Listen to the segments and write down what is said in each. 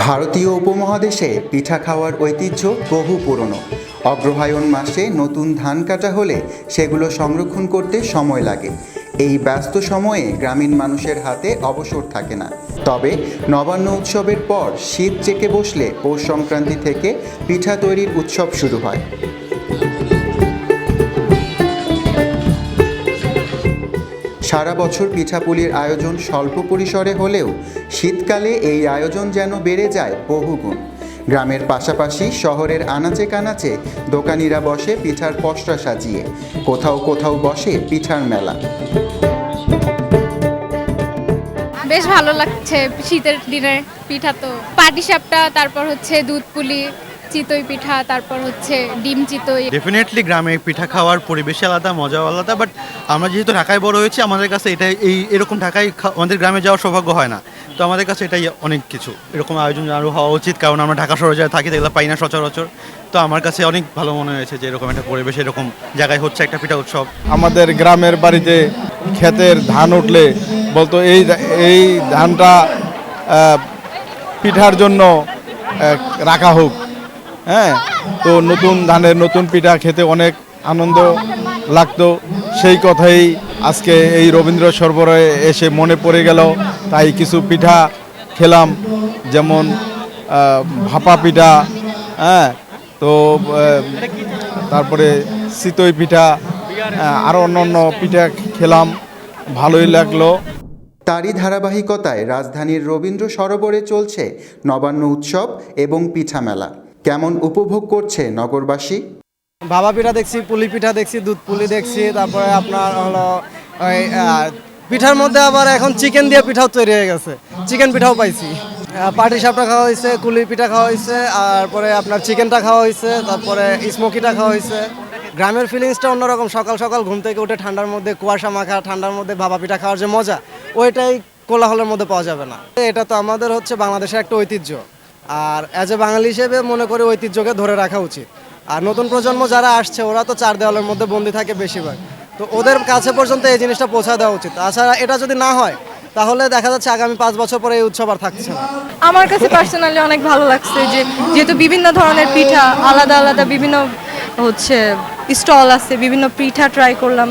ভারতীয় উপমহাদেশে পিঠা খাওয়ার ঐতিহ্য বহু পুরনো। অগ্রহায়ণ মাসে নতুন ধান কাটা হলে সেগুলো সংরক্ষণ করতে সময় লাগে। এই ব্যস্ত সময়ে গ্রামীণ মানুষের হাতে অবসর থাকে না। তবে নবান্ন উৎসবের পর শীত চেকে বসলে পৌষ সংক্রান্তি থেকে পিঠা তৈরির উৎসব শুরু হয়। সারা বছর পিঠাপুলির আয়োজন স্বল্প পরিসরে হলেও শীতকালে এই আয়োজন যেন বেড়ে যায় বহুগুণ। গ্রামের পাশাপাশি শহরের আনাচে কানাচে দোকানিরা বসে পিঠার পসরা সাজিয়ে, কোথাও কোথাও বসে পিঠার মেলা। বেশ ভালো লাগছে শীতের দিনের পিঠা, তো পাটিসাপটা, তারপর হচ্ছে দুধ পুলি, চিতই পিঠা, তারপর হচ্ছে ডিম চিতই। ডেফিনেটলি গ্রামে পিঠা খাওয়ার পরিবেশ আলাদা, মজা আলাদা। বাট আমরা যেহেতু ঢাকায় বড় হয়েছি, আমাদের কাছে এটা এরকম ঢাকায় আমাদের গ্রামে যাওয়ার সৌভাগ্য হয় না। তো আমাদের কাছে এটাই অনেক কিছু, এরকম আয়োজন আরও হওয়া উচিত, কারণ আমরা ঢাকা শহরে যারা থাকি এগুলো পাই না সচরাচর। তো আমার কাছে অনেক ভালো মনে হয়েছে যে এরকম একটা পরিবেশ, এরকম জায়গায় হচ্ছে একটা পিঠা উৎসব। আমাদের গ্রামের বাড়িতে ক্ষেতের ধান উঠলে বলতো এই ধানটা পিঠার জন্য রাখা হোক। হ্যাঁ, তো নতুন ধানের নতুন পিঠা খেতে অনেক আনন্দ লাগতো। সেই কথাই আজকে এই রবীন্দ্র সরোবরে এসে মনে পড়ে গেল, তাই কিছু পিঠা খেলাম, যেমন ভাপা পিঠা, হ্যাঁ, তো তারপরে চিতই পিঠা, আরও অন্য পিঠা খেলাম, ভালোই লাগলো। তারই ধারাবাহিকতায় রাজধানীর রবীন্দ্র সরোবরে চলছে নবান্ন উৎসব এবং পিঠা মেলা। কেমন উপভোগ করছে নগরবাসী? ভাপা পিঠা দেখছি, পুলি পিঠা দেখছি, দুধ পুলি দেখছি, তারপরে আপনার হলো ওই পিঠার মধ্যে আবার এখন চিকেন দিয়ে পিঠাও তৈরি হয়ে গেছে, চিকেন পিঠাও পাইছি। পাটিসাপটা খাওয়া হয়েছে, কুলি পিঠা খাওয়া হয়েছে, তারপরে আপনার চিকেনটা খাওয়া হয়েছে, তারপরে স্মোকিটা খাওয়া হয়েছে। গ্রামের ফিলিংসটা অন্যরকম। সকাল সকাল ঘুম থেকে উঠে ঠান্ডার মধ্যে কুয়াশা মাখা ঠান্ডার মধ্যে ভাপা পিঠা খাওয়ার যে মজা, ওইটাই কোলাহলের মধ্যে পাওয়া যাবে না। এটা তো আমাদের হচ্ছে বাংলাদেশের একটা ঐতিহ্য, আর অ্যাজ এ বাঙালি হিসেবে মনে করি ঐতিহ্যকে ধরে রাখা উচিত। আর নতুন প্রজন্ম যারা আসছে, ওরা তো চার দেওয়ালের মধ্যে বন্দি থাকে বেশিরভাগ, তো ওদের কাছে পর্যন্ত এই জিনিসটা পৌঁছা দেওয়া উচিত। তাছাড়া এটা যদি না হয়, তাহলে দেখা যাচ্ছে আগামী 5 বছর পরে এই উৎসব আর থাকছে না। আমার কাছে পার্সোনালি অনেক ভালো লাগছে যে যেহেতু বিভিন্ন ধরনের পিঠা, আলাদা আলাদা বিভিন্ন হচ্ছে স্টল আছে, বিভিন্ন পিঠা ট্রাই করলাম,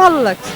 ভালো লাগছে।